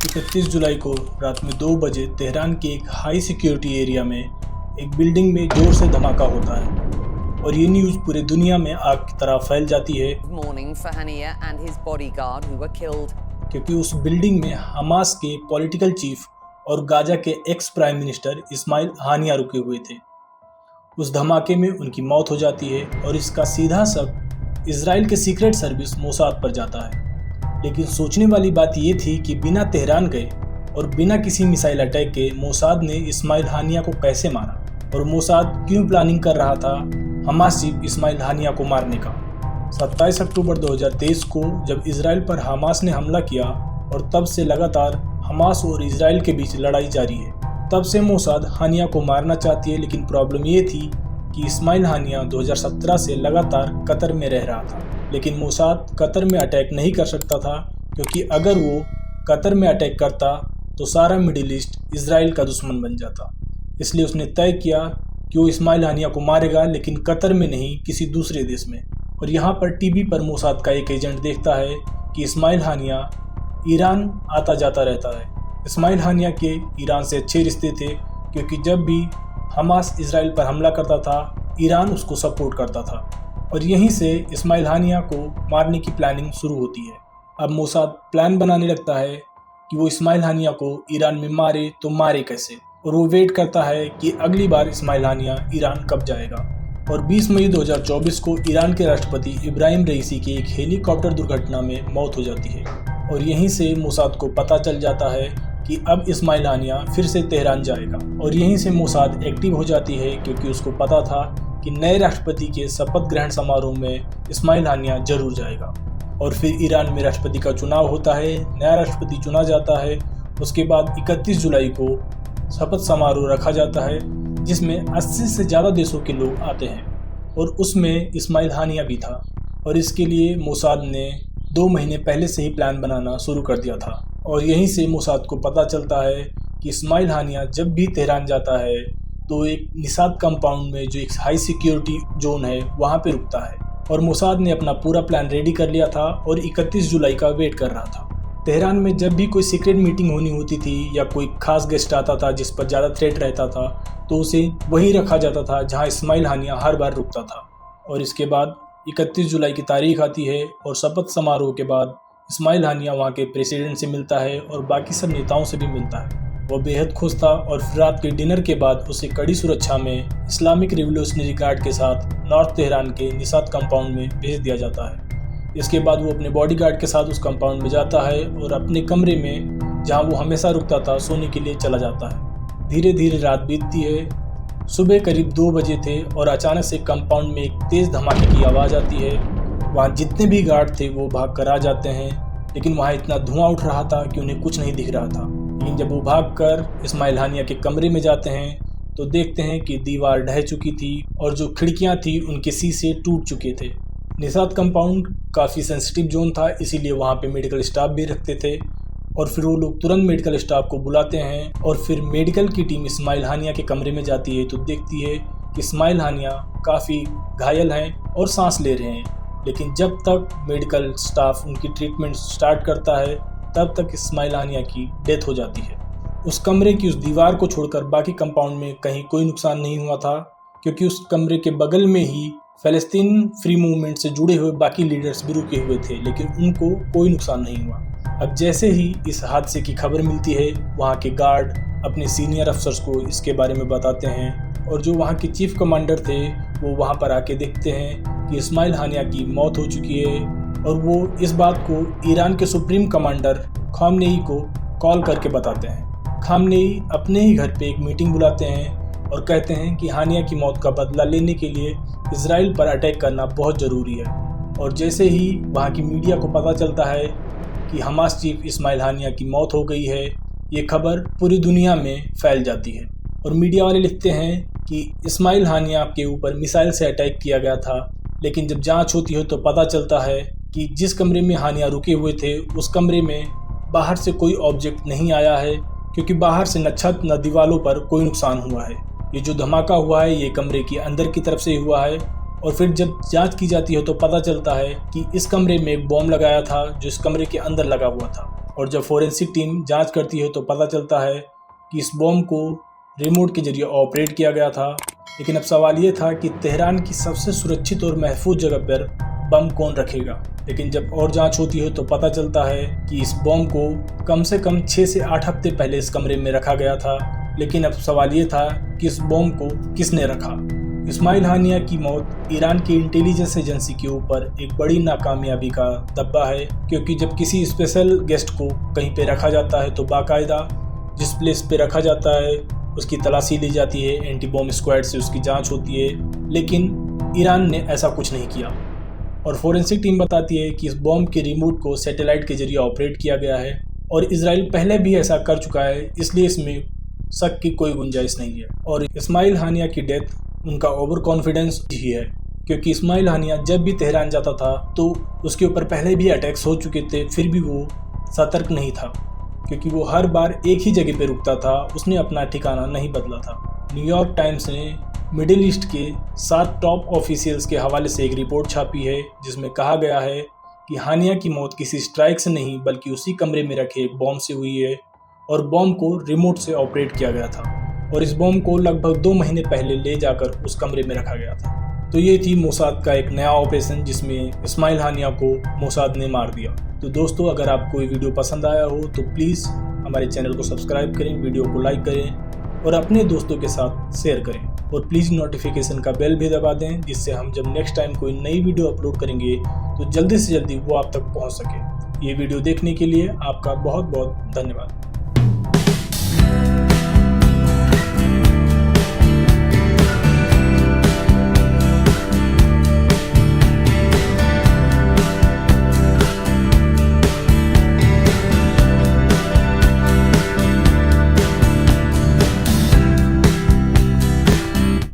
31 जुलाई को रात में 2 बजे तेहरान के एक हाई सिक्योरिटी एरिया में एक बिल्डिंग में जोर से धमाका होता है और ये न्यूज़ पूरे दुनिया में आग की तरह फैल जाती है क्योंकि उस बिल्डिंग में हमास के पॉलिटिकल चीफ और गाजा के एक्स प्राइम मिनिस्टर इस्माइल हानिया रुके हुए थे। उस धमाके में उनकी मौत हो जाती है और इसका सीधा सब इजराइल के सीक्रेट सर्विस मोसाद पर जाता है। लेकिन सोचने वाली बात ये थी कि बिना तेहरान गए और बिना किसी मिसाइल अटैक के मोसाद ने इस्माइल हानिया को कैसे मारा और मोसाद क्यों प्लानिंग कर रहा था हमास चीफ इस्माइल हानिया को मारने का। 27 अक्टूबर 2023 को जब इजराइल पर हमास ने हमला किया और तब से लगातार हमास और इजराइल के बीच लड़ाई जारी है। तब से मोसाद हानिया को मारना चाहती है, लेकिन प्रॉब्लम ये थी कि इस्माइल हानिया 2017 से लगातार कतर में रह रहा था। लेकिन मोसाद कतर में अटैक नहीं कर सकता था क्योंकि अगर वो कतर में अटैक करता तो सारा मिडिल ईस्ट इजराइल का दुश्मन बन जाता। इसलिए उसने तय किया कि वो इस्माइल हानिया को मारेगा, लेकिन कतर में नहीं, किसी दूसरे देश में। और यहाँ पर टीवी पर मोसाद का एक एजेंट देखता है कि इस्माइल हानिया ईरान आता जाता रहता है। इस्माइल हानिया के ईरान से अच्छे रिश्ते थे क्योंकि जब भी हमास इजराइल पर हमला करता था ईरान उसको सपोर्ट करता था और यहीं से इस्माइल हानिया को मारने की प्लानिंग शुरू होती है। अब मोसाद प्लान बनाने लगता है कि वो इस्माइल हानिया को ईरान में मारे तो मारे कैसे, और वो वेट करता है कि अगली बार इस्माइल हानिया ईरान कब जाएगा। और 20 मई 2024 को ईरान के राष्ट्रपति इब्राहिम रईसी की एक हेलीकॉप्टर दुर्घटना में मौत हो जाती है और यहीं से मोसाद को पता चल जाता है कि अब इस्माइल हानिया फिर से तेहरान जाएगा। और यहीं से मोसाद एक्टिव हो जाती है क्योंकि उसको पता था कि नए राष्ट्रपति के शपथ ग्रहण समारोह में इस्माइल हानिया जरूर जाएगा। और फिर ईरान में राष्ट्रपति का चुनाव होता है, नया राष्ट्रपति चुना जाता है। उसके बाद 31 जुलाई को शपथ समारोह रखा जाता है जिसमें 80 से ज़्यादा देशों के लोग आते हैं और उसमें इस्माइल हानिया भी था। और इसके लिए मोसाद ने 2 महीने पहले से ही प्लान बनाना शुरू कर दिया था। और यहीं से मोसाद को पता चलता है कि इस्माइल हानिया जब भी तेहरान जाता है तो एक निसाद कंपाउंड में जो एक हाई सिक्योरिटी जोन है वहाँ पे रुकता है। और मोसाद ने अपना पूरा प्लान रेडी कर लिया था और 31 जुलाई का वेट कर रहा था। तेहरान में जब भी कोई सीक्रेट मीटिंग होनी होती थी या कोई खास गेस्ट आता था जिस पर ज़्यादा थ्रेट रहता था तो उसे वहीं रखा जाता था जहाँ इस्माइल हानिया हर बार रुकता था। और इसके बाद 31 जुलाई की तारीख आती है और शपथ समारोह के बाद इस्माइल हानिया वहाँ के प्रेसिडेंट से मिलता है और बाकी सब नेताओं से भी मिलता है। वो बेहद खुश था और फिर रात के डिनर के बाद उसे कड़ी सुरक्षा में इस्लामिक रिवोल्यूशनरी गार्ड के साथ नॉर्थ तेहरान के निसाद कंपाउंड में भेज दिया जाता है। इसके बाद वो अपने बॉडीगार्ड के साथ उस कंपाउंड में जाता है और अपने कमरे में जहाँ वो हमेशा रुकता था सोने के लिए चला जाता है। धीरे धीरे रात बीतती है। सुबह करीब 2 बजे थे और अचानक से कंपाउंड में एक तेज़ धमाके की आवाज़ आती है। वहाँ जितने भी गार्ड थे वो भाग कर आ जाते हैं, लेकिन वहाँ इतना धुआं उठ रहा था कि उन्हें कुछ नहीं दिख रहा था। लेकिन जब वो भागकर इस्माइल हानिया के कमरे में जाते हैं तो देखते हैं कि दीवार ढह चुकी थी और जो खिड़कियां थी उनके शीशे टूट चुके थे। निसाद कंपाउंड काफ़ी सेंसिटिव जोन था, इसीलिए वहाँ पे मेडिकल स्टाफ भी रखते थे। और फिर वो लोग तुरंत मेडिकल स्टाफ को बुलाते हैं और फिर मेडिकल की टीम इस्माइल हानिया के कमरे में जाती है तो देखती है कि इस्माइल हानिया काफ़ी घायल हैं और सांस ले रहे हैं। लेकिन जब तक मेडिकल स्टाफ उनकी ट्रीटमेंट स्टार्ट करता है तब तक इस्माइल हानिया की डेथ हो जाती है। उस कमरे की उस दीवार को छोड़कर बाकी कंपाउंड में कहीं कोई नुकसान नहीं हुआ था क्योंकि उस कमरे के बगल में ही फ़लस्तीन फ्री मूवमेंट से जुड़े हुए बाकी लीडर्स भी रुके हुए थे, लेकिन उनको कोई नुकसान नहीं हुआ। अब जैसे ही इस हादसे की खबर मिलती है वहाँ के गार्ड अपने सीनियर अफसर्स को इसके बारे में बताते हैं और जो वहाँ के चीफ कमांडर थे वो वहाँ पर आके देखते हैं कि इस्माइल हानिया की मौत हो चुकी है। और वो इस बात को ईरान के सुप्रीम कमांडर खामनेई को कॉल करके बताते हैं। खामनेई अपने ही घर पे एक मीटिंग बुलाते हैं और कहते हैं कि हानिया की मौत का बदला लेने के लिए इजराइल पर अटैक करना बहुत ज़रूरी है। और जैसे ही वहाँ की मीडिया को पता चलता है कि हमास चीफ इस्माइल हानिया की मौत हो गई है, ये खबर पूरी दुनिया में फैल जाती है। और मीडिया वाले लिखते हैं कि इस्माइल हानिया के ऊपर मिसाइल से अटैक किया गया था, लेकिन जब जांच होती है तो पता चलता है कि जिस कमरे में हानिया रुके हुए थे उस कमरे में बाहर से कोई ऑब्जेक्ट नहीं आया है क्योंकि बाहर से न छत न दीवारों पर कोई नुकसान हुआ है। ये जो धमाका हुआ है ये कमरे के अंदर की तरफ से हुआ है। और फिर जब जांच की जाती है तो पता चलता है कि इस कमरे में एक बॉम्ब लगाया था जो इस कमरे के अंदर लगा हुआ था और जब फोरेंसिक टीम जांच करती है तो पता चलता है कि इस बॉम्ब को रिमोट के जरिए ऑपरेट किया गया था। लेकिन अब सवाल ये था कि तेहरान की सबसे सुरक्षित और महफूज जगह पर बम कौन रखेगा। लेकिन जब और जांच होती है तो पता चलता है कि इस बॉम्ब को कम से कम 6 से 8 हफ्ते पहले इस कमरे में रखा गया था। लेकिन अब सवाल ये था कि इस बॉम्ब को किसने रखा। इस्माइल हानिया की मौत ईरान की इंटेलिजेंस एजेंसी के ऊपर एक बड़ी नाकामयाबी का धब्बा है, क्योंकि जब किसी स्पेशल गेस्ट को कहीं पे रखा जाता है तो बाकायदा जिस प्लेस पे रखा जाता है उसकी तलाशी ली जाती है, एंटी बॉम्ब स्क्वाड से उसकी जांच होती है। लेकिन ईरान ने ऐसा कुछ नहीं किया और फोरेंसिक टीम बताती है कि इस बॉम्ब के रिमोट को सैटेलाइट के जरिए ऑपरेट किया गया है और इजराइल पहले भी ऐसा कर चुका है, इसलिए इसमें शक की कोई गुंजाइश नहीं है। और इस्माइल हानिया की डेथ उनका ओवर कॉन्फिडेंस ही है, क्योंकि इस्माइल हानिया जब भी तेहरान जाता था तो उसके ऊपर पहले भी अटैक्स हो चुके थे, फिर भी वो सतर्क नहीं था, क्योंकि वो हर बार एक ही जगह पे रुकता था, उसने अपना ठिकाना नहीं बदला था। न्यूयॉर्क टाइम्स ने मिडिल ईस्ट के 7 टॉप ऑफिशियल्स के हवाले से एक रिपोर्ट छापी है जिसमें कहा गया है कि हानिया की मौत किसी स्ट्राइक से नहीं बल्कि उसी कमरे में रखे एक बॉम्ब से हुई है और बॉम्ब को रिमोट से ऑपरेट किया गया था और इस बॉम्ब को लगभग 2 महीने पहले ले जाकर उस कमरे में रखा गया था। तो ये थी मोसाद का एक नया ऑपरेशन जिसमें इस्माइल हानिया को मोसाद ने मार दिया। तो दोस्तों, अगर आपको ये वीडियो पसंद आया हो तो प्लीज़ हमारे चैनल को सब्सक्राइब करें, वीडियो को लाइक करें और अपने दोस्तों के साथ शेयर करें और प्लीज़ नोटिफिकेशन का बेल भी दबा दें, जिससे हम जब नेक्स्ट टाइम कोई नई वीडियो अपलोड करेंगे तो जल्दी से जल्दी वो आप तक पहुंच सके। ये वीडियो देखने के लिए आपका बहुत बहुत धन्यवाद।